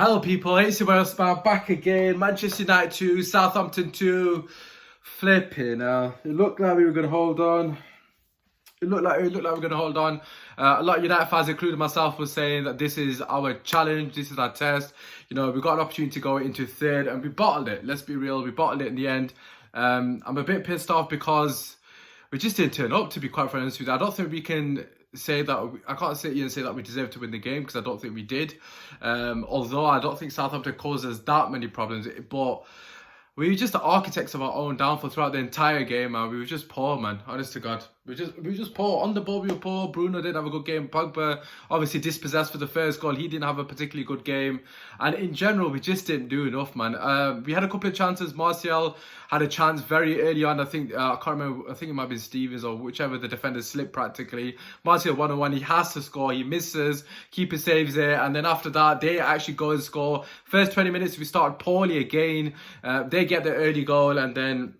Hello people, it's your boy Usmaan back again. Manchester United 2, Southampton 2. Flipping it looked like we were going to hold on. It looked like we were going to hold on. A lot of United fans, including myself, was saying that this is our challenge, this is our test. You know, we got an opportunity to go into third and we bottled it. Let's be real, we bottled it in the end. I'm a bit pissed off because we just didn't turn up, to be quite honest with you. I don't think we can say that. I can't sit here and say that we deserve to win the game because I don't think we did. Although I don't think Southampton caused us that many problems, but we were just the architects of our own downfall throughout the entire game, man. We were just poor, man. Honest to God. We were just poor. On the ball, we were poor. Bruno didn't have a good game. Pogba, obviously dispossessed for the first goal. He didn't have a particularly good game. And in general, we just didn't do enough, man. We had a couple of chances. Martial had a chance very early on. I think, I can't remember, I think it might be Stevens or whichever the defender slipped practically. Martial 1-on-1, he has to score. He misses. Keeper saves it. And then after that, they actually go and score. First 20 minutes, we started poorly again. They get the early goal and then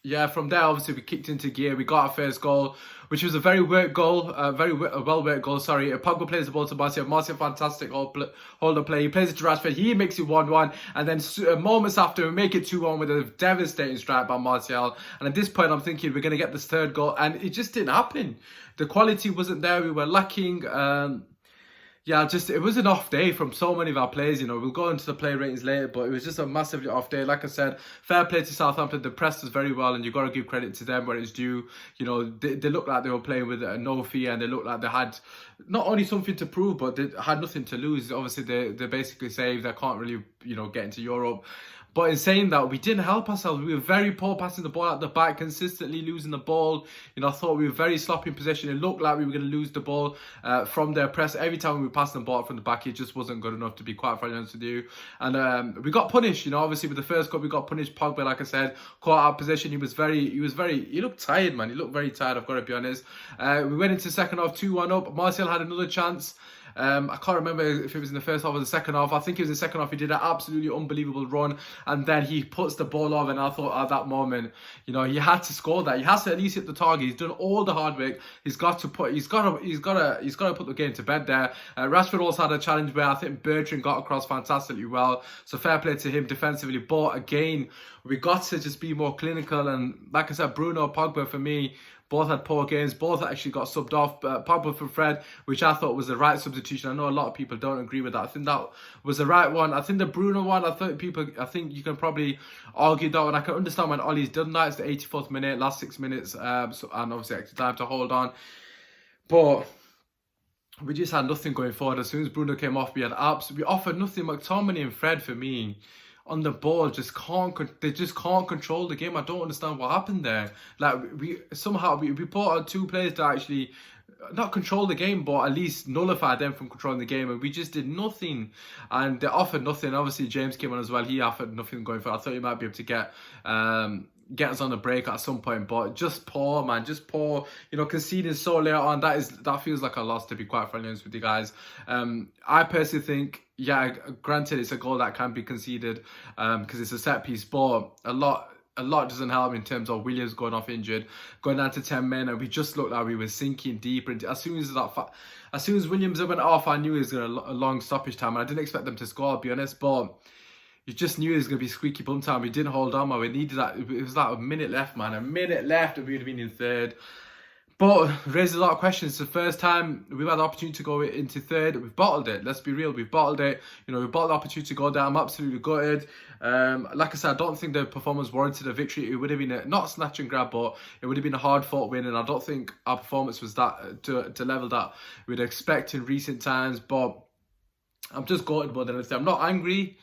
yeah, from there, obviously, we kicked into gear. We got our first goal, which was a very worked goal, a well-worked goal, sorry. Pogba plays the ball to Martial. Martial, fantastic hold-up play. He plays it to Rashford. He makes it 1-1. And then moments after, we make it 2-1 with a devastating strike by Martial. And at this point, I'm thinking we're going to get this third goal. And it just didn't happen. The quality wasn't there. We were lacking. Yeah, it was an off day from so many of our players. You know, we'll go into the play ratings later, but it was just a massively off day. Like I said, fair play to Southampton. They pressed us very well, and you've got to give credit to them where it's due. You know, they looked like they were playing with no fear, and they looked like they had not only something to prove, but they had nothing to lose. Obviously, they basically saved. They can't really, you know, get into Europe. But in saying that, we didn't help ourselves. We were very poor passing the ball at the back, consistently losing the ball. You know, I thought we were very sloppy in possession. It looked like we were going to lose the ball from their press. Every time we passed the ball from the back, it just wasn't good enough, to be quite frankly honest with you. And we got punished, you know, obviously with the first goal, we got punished. Pogba, like I said, caught out of position. He looked tired, man. He looked very tired, I've got to be honest. We went into second half 2-1 up. Martial had another chance. I can't remember if it was in the first half or the second half. I think it was in the second half. He did an absolutely unbelievable run, and then he puts the ball off. And I thought at that moment, you know, he had to score that. He has to at least hit the target. He's done all the hard work. He's got to put the game to bed there. Rashford also had a challenge where I think Bertrand got across fantastically well. So fair play to him defensively. But again, we got to just be more clinical. And like I said, Bruno, Pogba for me, both had poor games. Both actually got subbed off. Pogba for Fred, which I thought was the right substitution. I know a lot of people don't agree with that. I think that was the right one. I think the Bruno one, I think you can probably argue that one. I can understand when Ollie's done that. It's the 84th minute, last 6 minutes, and obviously extra time to hold on. But we just had nothing going forward. As soon as Bruno came off, we offered nothing. McTominay and Fred, for me, on the ball, just can't control the game. I don't understand what happened there. Like we put on two players to actually not control the game, but at least nullify them from controlling the game, and we just did nothing. And they offered nothing. Obviously, James came on as well. He offered nothing going for. I thought he might be able to get us on the break at some point, but just poor, man, just poor. You know, conceding so late on, that feels like a loss, to be quite frankly honest with you guys. I personally think, yeah, granted it's a goal that can be conceded because it's a set piece, but a lot doesn't help in terms of Williams going off injured, going down to 10 men, and we just looked like we were sinking deeper. As soon as Williams went off, I knew it was a long stoppage time, and I didn't expect them to score, I'll be honest, but you just knew it was going to be squeaky bum time. We didn't hold on, man. We needed that. It was like a minute left, man. A minute left, and we would have been in third. But raised a lot of questions. It's the first time we've had the opportunity to go into third. We've bottled it. Let's be real. We've bottled it. You know, we bottled the opportunity to go down. I'm absolutely gutted. Like I said, I don't think the performance warranted a victory. It would have been not a snatch and grab, but it would have been a hard-fought win. And I don't think our performance was that to level that we'd expect in recent times. But I'm just gutted more than anything. I'm not angry.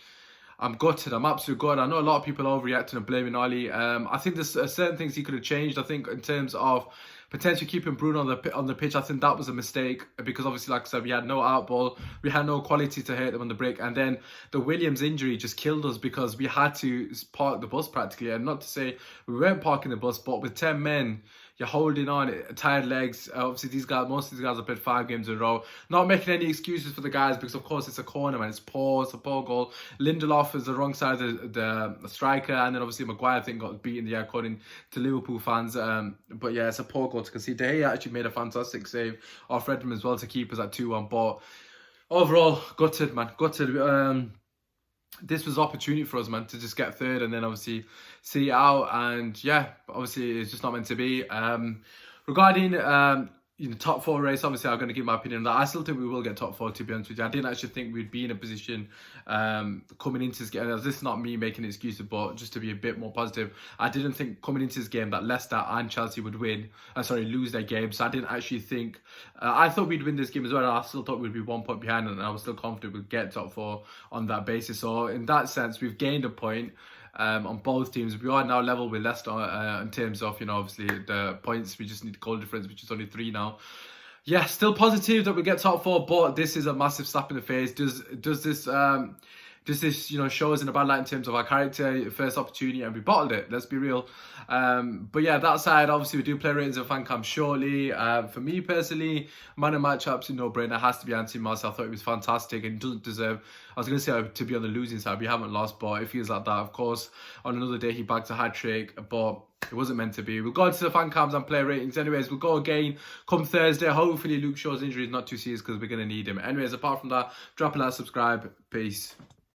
I'm gutted. I'm absolutely gutted. I know a lot of people are overreacting and blaming Ollie. I think there's certain things he could have changed. I think in terms of potentially keeping Bruno on the pitch, I think that was a mistake because obviously, like I said, we had no outball, we had no quality to hit them on the break, and then the Williams injury just killed us because we had to park the bus practically. And not to say we weren't parking the bus, but with 10 men, you're holding on, tired legs. Obviously, most of these guys have played 5 games in a row. Not making any excuses for the guys because, of course, it's a corner, man. It's a poor goal. Lindelof is the wrong side of the striker, and then obviously Maguire, I think, got beaten in the air according to Liverpool fans. But yeah, it's a poor goal to concede. De Gea actually made a fantastic save off Redmond as well to keep us at 2-1. But overall, gutted, man. Gutted. this was opportunity for us, man, to just get third and then obviously see it out. And yeah, obviously it's just not meant to be. Regarding top 4 race, obviously I'm going to give my opinion on that. I still think we will get top 4, to be honest with you. I didn't actually think we'd be in a position coming into this game. This is not me making excuses, but just to be a bit more positive, I didn't think coming into this game that Leicester and Chelsea would lose their game. So I didn't actually think, I thought we'd win this game as well. I still thought we'd be 1 point behind, and I was still confident we'd get top 4 on that basis. So in that sense, we've gained a point. On both teams. We are now level with Leicester in terms of, obviously the points. We just need the goal difference, which is only 3 now. Yeah, still positive that we get top 4, but this is a massive slap in the face. Does this show us in a bad light in terms of our character? First opportunity and we bottled it, let's be real. But yeah, that side, obviously we do play ratings and fan cam shortly. For me personally, man of match, absolutely no-brainer, has to be Anthony Martial. I thought he was fantastic and doesn't deserve, I was going to say to be on the losing side. We haven't lost, but it feels like that. Of course, on another day he bagged a hat-trick, but it wasn't meant to be. We'll go into the fan cams and player ratings. Anyways, we'll go again come Thursday. Hopefully Luke Shaw's injury is not too serious because we're going to need him. Anyways, apart from that, drop a like, subscribe. Peace.